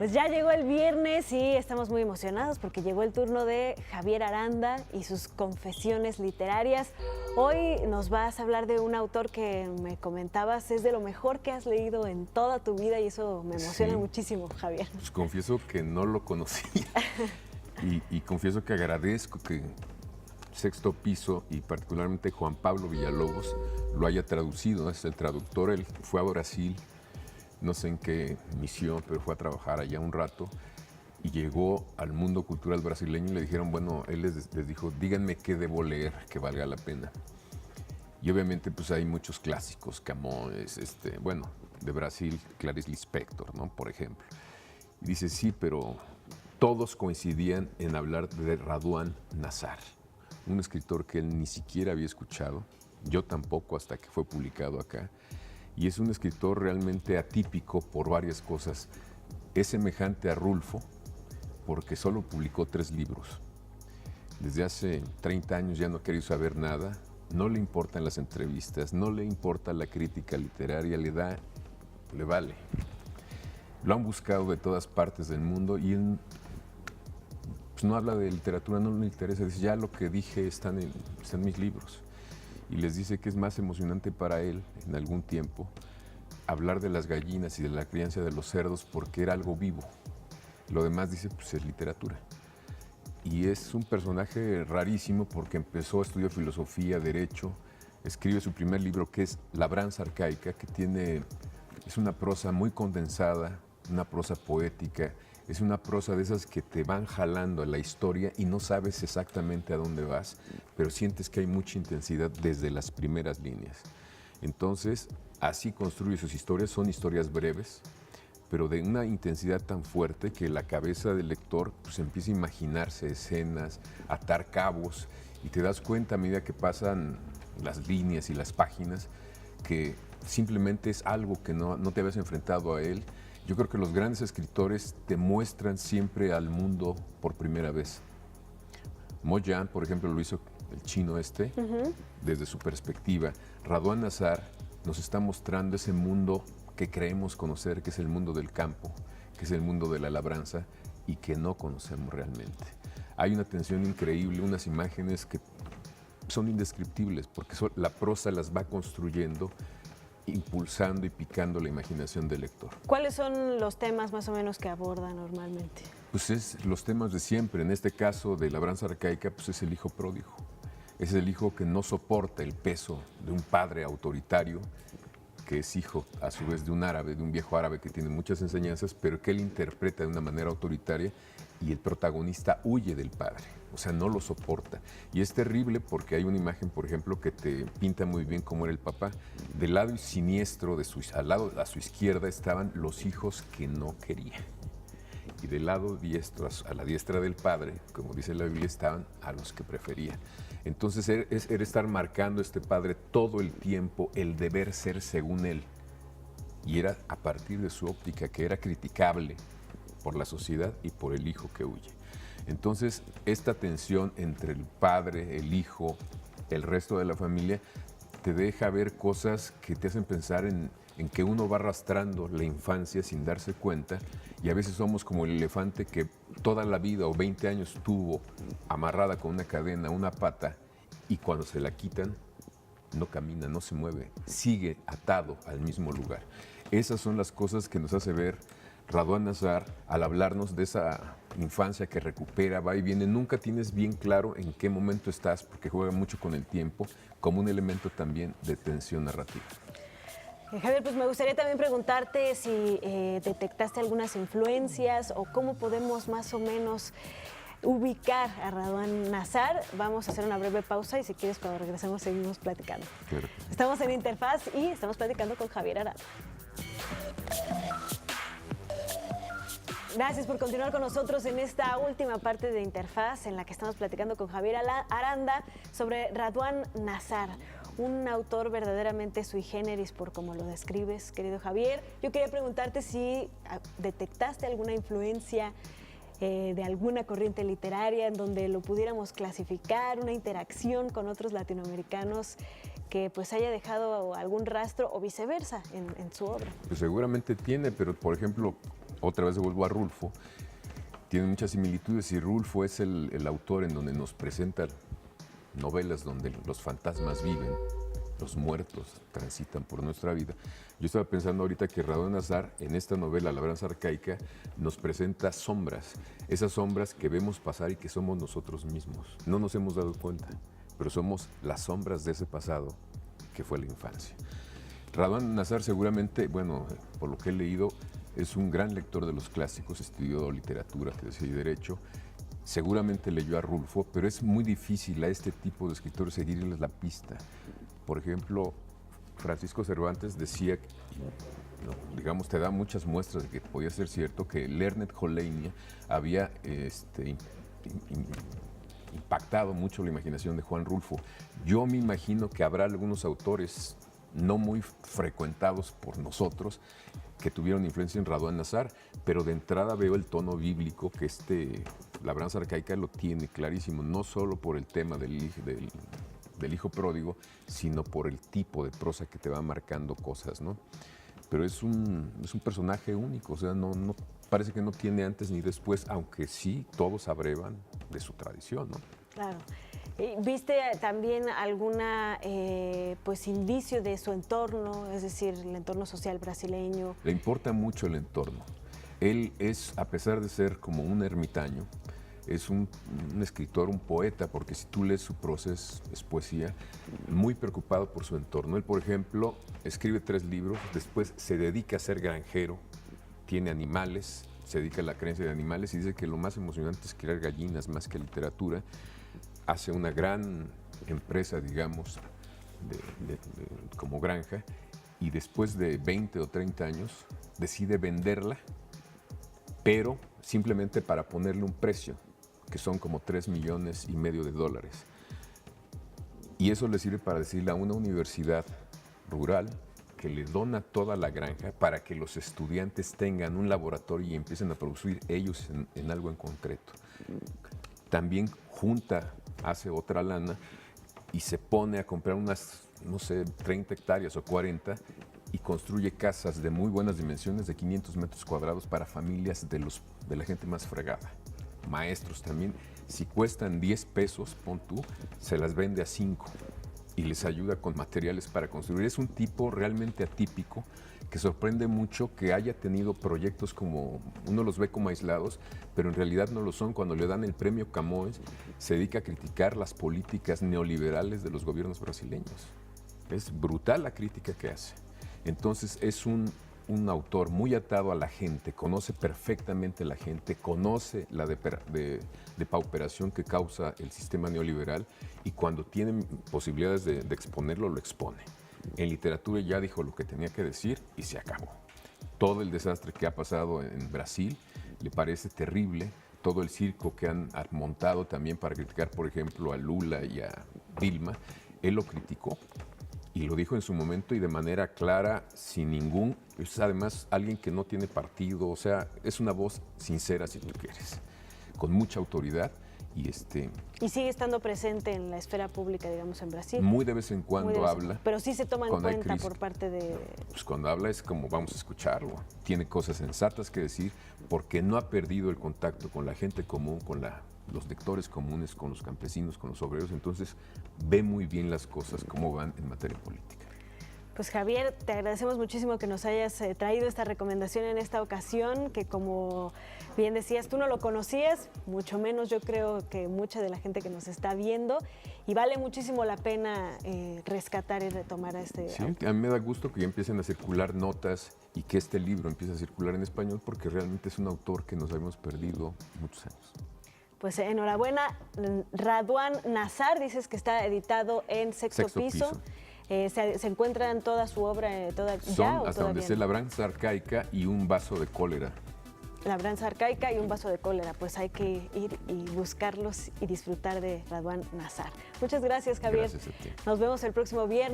Pues ya llegó el viernes y estamos muy emocionados porque llegó el turno de Javier Aranda y sus confesiones literarias. Hoy nos vas a hablar de un autor que me comentabas es de lo mejor que has leído en toda tu vida y eso me emociona muchísimo, Javier. Pues confieso que no lo conocía y confieso que agradezco que Sexto Piso y particularmente Juan Pablo Villalobos lo haya traducido. Es el traductor, él fue a Brasil, no sé en qué misión, pero fue a trabajar allá un rato y llegó al mundo cultural brasileño y le dijeron, bueno, él les dijo, díganme qué debo leer que valga la pena. Y obviamente pues hay muchos clásicos, Camões, bueno, de Brasil, Clarice Lispector, ¿no? Por ejemplo. Y dice, sí, pero todos coincidían en hablar de Raduan Nazar, un escritor que él ni siquiera había escuchado, yo tampoco hasta que fue publicado acá. Y es un escritor realmente atípico por varias cosas. Es semejante a Rulfo porque solo publicó 3 libros. Desde hace 30 años ya no ha querido saber nada, no le importan las entrevistas, no le importa la crítica literaria, le vale. Lo han buscado de todas partes del mundo y él pues, no habla de literatura, no le interesa, dice ya lo que dije está en mis libros. Y les dice que es más emocionante para él, en algún tiempo, hablar de las gallinas y de la crianza de los cerdos porque era algo vivo. Lo demás, dice, pues es literatura. Y es un personaje rarísimo porque estudió filosofía, derecho, escribe su primer libro que es Labranza Arcaica, que es una prosa muy condensada, una prosa poética, es una prosa de esas que te van jalando a la historia y no sabes exactamente a dónde vas, pero sientes que hay mucha intensidad desde las primeras líneas. Entonces, así construye sus historias, son historias breves, pero de una intensidad tan fuerte que la cabeza del lector pues, empieza a imaginarse escenas, atar cabos, y te das cuenta a medida que pasan las líneas y las páginas que simplemente es algo que no te habías enfrentado a él. Yo creo que los grandes escritores te muestran siempre al mundo por primera vez. Mo Yan, por ejemplo, lo hizo el chino desde su perspectiva. Raduan Nazar nos está mostrando ese mundo que creemos conocer, que es el mundo del campo, que es el mundo de la labranza y que no conocemos realmente. Hay una tensión increíble, unas imágenes que son indescriptibles porque la prosa las va construyendo, impulsando y picando la imaginación del lector. ¿Cuáles son los temas más o menos que aborda normalmente? Pues es los temas de siempre. En este caso de Labranza Arcaica, pues es el hijo pródigo. Es el hijo que no soporta el peso de un padre autoritario, que es hijo a su vez de un árabe, de un viejo árabe que tiene muchas enseñanzas, pero que él interpreta de una manera autoritaria y el protagonista huye del padre, o sea, no lo soporta. Y es terrible porque hay una imagen, por ejemplo, que te pinta muy bien cómo era el papá. Del lado siniestro, al lado a su izquierda, estaban los hijos que no quería. Y del lado diestro, a la diestra del padre, como dice la Biblia, estaban a los que prefería. Entonces era estar marcando a este padre todo el tiempo el deber ser según él. Y era a partir de su óptica, que era criticable por la sociedad y por el hijo que huye. Entonces, esta tensión entre el padre, el hijo, el resto de la familia, te deja ver cosas que te hacen pensar en que uno va arrastrando la infancia sin darse cuenta y a veces somos como el elefante que toda la vida o 20 años tuvo amarrada con una cadena, una pata, y cuando se la quitan no camina, no se mueve, sigue atado al mismo lugar. Esas son las cosas que nos hace ver Raduan Nazar al hablarnos de esa infancia que recupera, va y viene. Nunca tienes bien claro en qué momento estás porque juega mucho con el tiempo como un elemento también de tensión narrativa. Javier, pues me gustaría también preguntarte si detectaste algunas influencias o cómo podemos más o menos ubicar a Raduan Nazar. Vamos a hacer una breve pausa y si quieres cuando regresemos seguimos platicando. Claro. Estamos en Interfaz y estamos platicando con Javier Aranda. Gracias por continuar con nosotros en esta última parte de Interfaz en la que estamos platicando con Javier Aranda sobre Raduan Nazar, un autor verdaderamente sui generis por como lo describes, querido Javier. Yo quería preguntarte si detectaste alguna influencia de alguna corriente literaria en donde lo pudiéramos clasificar, una interacción con otros latinoamericanos que pues haya dejado algún rastro o viceversa en su obra. Pues seguramente tiene, pero por ejemplo, otra vez vuelvo a Rulfo, tiene muchas similitudes y Rulfo es el autor en donde nos presenta novelas donde los fantasmas viven, los muertos transitan por nuestra vida. Yo estaba pensando ahorita que Raduan Nazar, en esta novela, La Labranza Arcaica, nos presenta sombras, esas sombras que vemos pasar y que somos nosotros mismos. No nos hemos dado cuenta, pero somos las sombras de ese pasado que fue la infancia. Raduan Nazar seguramente, bueno, por lo que he leído, es un gran lector de los clásicos, estudió literatura, y derecho, seguramente leyó a Rulfo, pero es muy difícil a este tipo de escritores seguirles la pista. Por ejemplo, Francisco Cervantes decía, digamos, te da muchas muestras de que podía ser cierto, que Lernet Joleinia había impactado mucho la imaginación de Juan Rulfo. Yo me imagino que habrá algunos autores no muy frecuentados por nosotros que tuvieron influencia en Raduan Nazar, pero de entrada veo el tono bíblico que La Labranza Arcaica lo tiene clarísimo, no solo por el tema del hijo pródigo, sino por el tipo de prosa que te va marcando cosas, ¿no? Pero es un personaje único, o sea, no parece que no tiene antes ni después, aunque sí todos abrevan de su tradición, ¿no? Claro. ¿Viste también alguna pues indicio de su entorno, es decir, el entorno social brasileño? Le importa mucho el entorno. Él es, a pesar de ser como un ermitaño, es un escritor, un poeta, porque si tú lees su prosa es poesía, muy preocupado por su entorno. Él, por ejemplo, escribe 3 libros, después se dedica a ser granjero, tiene animales, se dedica a la creencia de animales y dice que lo más emocionante es criar gallinas más que literatura. Hace una gran empresa, digamos, como granja, y después de 20 o 30 años decide venderla, pero simplemente para ponerle un precio, que son como $3,5 millones de dólares. Y eso le sirve para decirle a una universidad rural que le dona toda la granja para que los estudiantes tengan un laboratorio y empiecen a producir ellos en algo en concreto. También hace otra lana y se pone a comprar unas, no sé, 30 hectáreas o 40 y construye casas de muy buenas dimensiones de 500 metros cuadrados para familias de la gente más fregada. Maestros también, si cuestan 10 pesos, pon tú, se las vende a 5 y les ayuda con materiales para construir. Es un tipo realmente atípico que sorprende mucho que haya tenido proyectos como, uno los ve como aislados, pero en realidad no lo son. Cuando le dan el premio Camões, se dedica a criticar las políticas neoliberales de los gobiernos brasileños. Es brutal la crítica que hace. Entonces es un autor muy atado a la gente, conoce perfectamente la gente, conoce la depauperación que causa el sistema neoliberal y cuando tiene posibilidades de exponerlo, lo expone. En literatura ya dijo lo que tenía que decir y se acabó. Todo el desastre que ha pasado en Brasil le parece terrible, todo el circo que han montado también para criticar, por ejemplo, a Lula y a Dilma, él lo criticó. Y lo dijo en su momento y de manera clara, sin ningún... Es además alguien que no tiene partido, o sea, es una voz sincera, si tú quieres, con mucha autoridad. Y sigue estando presente en la esfera pública, digamos, en Brasil. Muy de vez en cuando habla. Pero sí se toma en cuenta por parte de... Pues cuando habla es como vamos a escucharlo. Tiene cosas sensatas que decir porque no ha perdido el contacto con la gente común, con los lectores comunes, con los campesinos, con los obreros. Entonces ve muy bien las cosas, cómo van en materia política. Pues Javier, te agradecemos muchísimo que nos hayas traído esta recomendación en esta ocasión, que como bien decías, tú no lo conocías, mucho menos yo creo que mucha de la gente que nos está viendo, y vale muchísimo la pena rescatar y retomar a este autor. A mí me da gusto que ya empiecen a circular notas y que este libro empiece a circular en español, porque realmente es un autor que nos habíamos perdido muchos años. Pues enhorabuena, Raduan Nazar, dices que está editado en Sexto Piso. ¿Se encuentran toda su obra Son, hasta donde sé, La Labranza Arcaica y Un vaso de cólera. La Labranza Arcaica y Un vaso de cólera, pues hay que ir y buscarlos y disfrutar de Raduan Nazar. Muchas gracias, Javier. Gracias a ti. Nos vemos el próximo viernes.